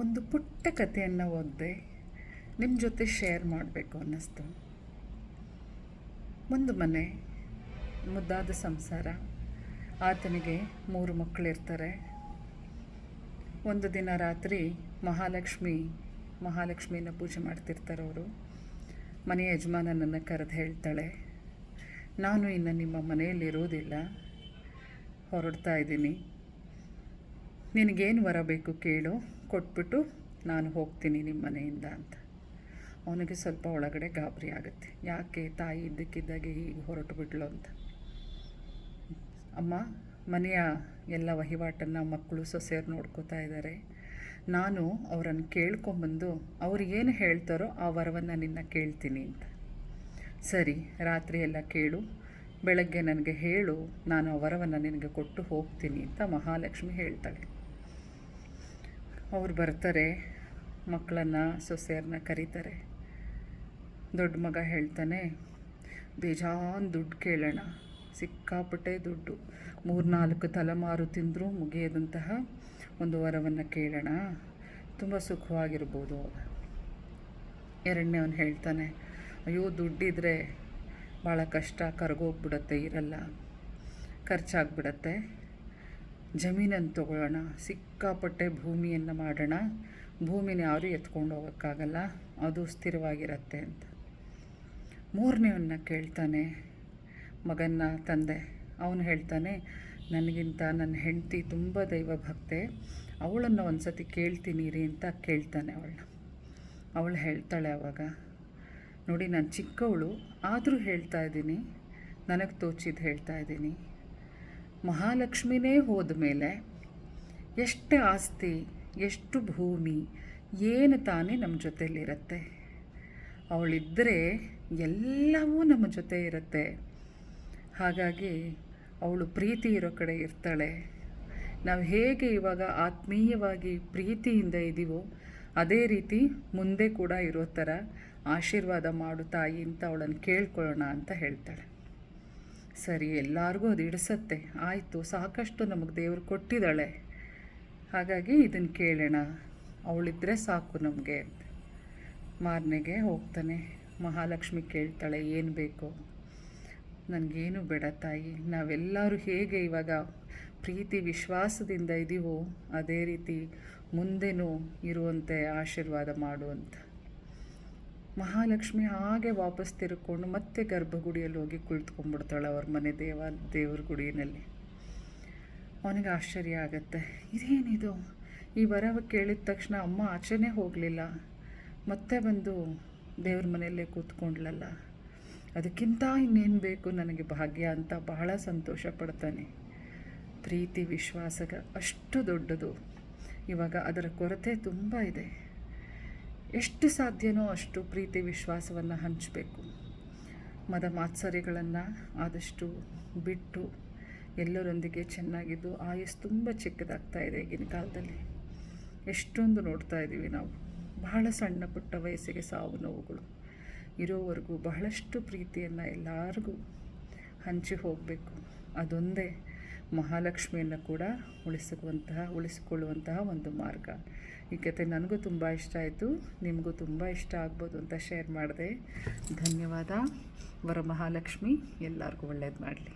ಒಂದು ಪುಟ್ಟ ಕಥೆಯನ್ನು ಓದಿದೆ, ನಿಮ್ಮ ಜೊತೆ ಶೇರ್ ಮಾಡಬೇಕು ಅನ್ನಿಸ್ತು. ಒಂದು ಮನೆ, ಮುದ್ದಾದ ಸಂಸಾರ. ಆತನಿಗೆ 3 ಮಕ್ಕಳಿರ್ತಾರೆ. ಒಂದು ದಿನ ರಾತ್ರಿ ಮಹಾಲಕ್ಷ್ಮಿನ ಪೂಜೆ ಮಾಡ್ತಿರ್ತಾರೆ ಅವರು. ಮನೆಯ ಯಜಮಾನನನ್ನು ಕರೆದು ಹೇಳ್ತಾಳೆ, ನಾನು ಇನ್ನು ನಿಮ್ಮ ಮನೆಯಲ್ಲಿರೋದಿಲ್ಲ, ಹೊರಡ್ತಾ ಇದ್ದೀನಿ. ನಿನಗೇನು ವರ ಬೇಕು ಕೇಳು, ಕೊಟ್ಬಿಟ್ಟು ನಾನು ಹೋಗ್ತೀನಿ ನಿಮ್ಮ ಮನೆಯಿಂದ ಅಂತ. ಅವನಿಗೆ ಸ್ವಲ್ಪ ಒಳಗಡೆ ಗಾಬರಿ ಆಗುತ್ತೆ. ಯಾಕೆ ತಾಯಿ ಇದ್ದಕ್ಕಿದ್ದಾಗೆ ಹೀಗೆ ಹೊರಟು ಬಿಡ್ಲು ಅಂತ. ಅಮ್ಮ, ಮನೆಯ ಎಲ್ಲ ವಹಿವಾಟನ್ನು ಮಕ್ಕಳು ಸೊಸೆಯರು ನೋಡ್ಕೋತಾ ಇದ್ದಾರೆ. ನಾನು ಅವರನ್ನು ಕೇಳ್ಕೊಂಬಂದು ಅವ್ರು ಏನು ಹೇಳ್ತಾರೋ ಆ ವರವನ್ನು ನಿನ್ನ ಕೇಳ್ತೀನಿ ಅಂತ. ಸರಿ, ರಾತ್ರಿ ಎಲ್ಲ ಕೇಳು, ಬೆಳಗ್ಗೆ ನನಗೆ ಹೇಳು, ನಾನು ಆ ವರವನ್ನು ನಿನಗೆ ಕೊಟ್ಟು ಹೋಗ್ತೀನಿ ಅಂತ ಮಹಾಲಕ್ಷ್ಮಿ ಹೇಳ್ತಾಳೆ. ಅವ್ರು ಬರ್ತಾರೆ, ಮಕ್ಕಳನ್ನು ಸೊಸೆಯರನ್ನ ಕರೀತಾರೆ. ದೊಡ್ಡ ಮಗ ಹೇಳ್ತಾನೆ, ಬೇಜಾನ್ ದುಡ್ಡು ಕೇಳೋಣ, ಸಿಕ್ಕಾಪಟ್ಟೆ ದುಡ್ಡು, 3-4 ತಲೆಮಾರು ತಿಂದರೂ ಮುಗಿಯದಂತಹ ಒಂದು ವರವನ್ನು ಕೇಳೋಣ, ತುಂಬ ಸುಖವಾಗಿರ್ಬೋದು. ಎರಡನೇವನು ಹೇಳ್ತಾನೆ, ಅಯ್ಯೋ ದುಡ್ಡಿದ್ರೆ ಭಾಳ ಕಷ್ಟ, ಕರಗೋಗ್ಬಿಡತ್ತೆ, ಇರಲ್ಲ, ಖರ್ಚಾಗ್ಬಿಡತ್ತೆ, ಜಮೀನನ್ನು ತೊಗೊಳ್ಳೋಣ, ಸಿಕ್ಕಾಪಟ್ಟೆ ಭೂಮಿಯನ್ನು ಮಾಡೋಣ, ಭೂಮಿನ ಯಾರೂ ಎತ್ಕೊಂಡು ಹೋಗೋಕ್ಕಾಗಲ್ಲ, ಅದು ಸ್ಥಿರವಾಗಿರತ್ತೆ ಅಂತ. ಮೂರನೇವನ್ನ ಕೇಳ್ತಾನೆ ಮಗನ ತಂದೆ. ಅವನು ಹೇಳ್ತಾನೆ, ನನಗಿಂತ ನನ್ನ ಹೆಂಡತಿ ತುಂಬ ದೈವ ಭಕ್ತೆ, ಅವಳನ್ನು ಒಂದು ಸತಿ ಕೇಳ್ತೀನಿ ರೀ ಅಂತ ಕೇಳ್ತಾನೆ ಅವಳು ಹೇಳ್ತಾಳೆ ಆವಾಗ, ನೋಡಿ ನಾನು ಚಿಕ್ಕವಳು ಆದರೂ ಹೇಳ್ತಾ ಇದ್ದೀನಿ, ನನಗೆ ತೋಚಿದ್ದು ಹೇಳ್ತಾ ಇದ್ದೀನಿ. ಮಹಾಲಕ್ಷ್ಮಿನೇ ಹೋದ ಮೇಲೆ ಎಷ್ಟು ಆಸ್ತಿ, ಎಷ್ಟು ಭೂಮಿ, ಏನು ತಾನೇ ನಮ್ಮ ಜೊತೆಯಲ್ಲಿರುತ್ತೆ. ಅವಳಿದ್ದರೆ ಎಲ್ಲವೂ ನಮ್ಮ ಜೊತೆ ಇರುತ್ತೆ. ಹಾಗಾಗಿ ಅವಳು ಪ್ರೀತಿ ಇರೋ ಕಡೆ ಇರ್ತಾಳೆ. ನಾವು ಹೇಗೆ ಇವಾಗ ಆತ್ಮೀಯವಾಗಿ ಪ್ರೀತಿಯಿಂದ ಇದ್ದೀವೋ ಅದೇ ರೀತಿ ಮುಂದೆ ಕೂಡ ಇರೋ ಥರ ಆಶೀರ್ವಾದ ಮಾಡು ತಾಯಿ ಅಂತ ಅವಳನ್ನು ಕೇಳ್ಕೊಳ್ಳೋಣ ಅಂತ ಹೇಳ್ತಾಳೆ. ಸರಿ, ಎಲ್ಲರಿಗೂ ಅದು ಇಡಿಸತ್ತೆ. ಆಯಿತು, ಸಾಕಷ್ಟು ನಮಗೆ ದೇವರು ಕೊಟ್ಟಿದ್ದಾಳೆ, ಹಾಗಾಗಿ ಇದನ್ನು ಕೇಳೋಣ, ಅವಳಿದ್ದರೆ ಸಾಕು ನಮಗೆ ಅಂತ. ಮಾರನೆಗೆ ಹೋಗ್ತಾನೆ. ಮಹಾಲಕ್ಷ್ಮಿ ಕೇಳ್ತಾಳೆ, ಏನು ಬೇಕು? ನನಗೇನು ಬೇಡ ತಾಯಿ, ನಾವೆಲ್ಲರೂ ಹೇಗೆ ಇವಾಗ ಪ್ರೀತಿ ವಿಶ್ವಾಸದಿಂದ ಇದ್ದೀವೋ ಅದೇ ರೀತಿ ಮುಂದೆನೂ ಇರುವಂತೆ ಆಶೀರ್ವಾದ ಮಾಡು ಅಂತ. ಮಹಾಲಕ್ಷ್ಮಿ ಹಾಗೆ ವಾಪಸ್ ತಿರ್ಕೊಂಡು ಮತ್ತೆ ಗರ್ಭಗುಡಿಯಲ್ಲಿ ಹೋಗಿ ಕುಳಿತುಕೊಂಡ್ಬಿಡ್ತಾಳೆ ಅವ್ರ ಮನೆ ದೇವ್ರ ಗುಡಿಯಲ್ಲಿ. ಅವನಿಗೆ ಆಶ್ಚರ್ಯ ಆಗತ್ತೆ, ಇದೇನಿದು, ಈ ವರ ಕೇಳಿದ ತಕ್ಷಣ ಅಮ್ಮ ಆಚೆನೇ ಹೋಗಲಿಲ್ಲ, ಮತ್ತೆ ಬಂದು ದೇವ್ರ ಮನೆಯಲ್ಲೇ ಕೂತ್ಕೊಂಡ್ಲಲ್ಲ, ಅದಕ್ಕಿಂತ ಇನ್ನೇನು ಬೇಕು ನನಗೆ ಭಾಗ್ಯ ಅಂತ ಬಹಳ ಸಂತೋಷ ಪಡ್ತಾನೆ. ಪ್ರೀತಿ ವಿಶ್ವಾಸಗ ಅಷ್ಟು ದೊಡ್ಡದು. ಇವಾಗ ಅದರ ಕೊರತೆ ತುಂಬ ಇದೆ. ಎಷ್ಟು ಸಾಧ್ಯನೋ ಅಷ್ಟು ಪ್ರೀತಿ ವಿಶ್ವಾಸವನ್ನು ಹಂಚಬೇಕು. ಮದ ಮಾತ್ಸರ್ಯಗಳನ್ನು ಆದಷ್ಟು ಬಿಟ್ಟು ಎಲ್ಲರೊಂದಿಗೆ ಚೆನ್ನಾಗಿದ್ದು ಆಯಸ್ಸು ತುಂಬ ಚಿಕ್ಕದಾಗ್ತಾ ಇದೆ ಈಗಿನ ಕಾಲದಲ್ಲಿ. ಎಷ್ಟೊಂದು ನೋಡ್ತಾ ಇದ್ದೀವಿ ನಾವು. ಬಹಳ ಸಣ್ಣ ಪುಟ್ಟ ವಯಸ್ಸಿಗೆ ಸಾವು ನೋವುಗಳು. ಇರೋವರೆಗೂ ಬಹಳಷ್ಟು ಪ್ರೀತಿಯನ್ನು ಎಲ್ಲರಿಗೂ ಹೋಗಬೇಕು. ಅದೊಂದೇ ಮಹಾಲಕ್ಷ್ಮಿಯನ್ನು ಕೂಡ ಉಳಿಸಿಕೊಳ್ಳುವಂತಹ ಒಂದು ಮಾರ್ಗ. ಈ ಕತೆ ನನಗೂ ತುಂಬ ಇಷ್ಟ ಆಯಿತು, ನಿಮಗೂ ತುಂಬ ಇಷ್ಟ ಆಗ್ಬೋದು ಅಂತ ಶೇರ್ ಮಾಡಿದೆ. ಧನ್ಯವಾದ. ವರಮಹಾಲಕ್ಷ್ಮಿ ಎಲ್ಲರಿಗೂ ಒಳ್ಳೇದು ಮಾಡಲಿ.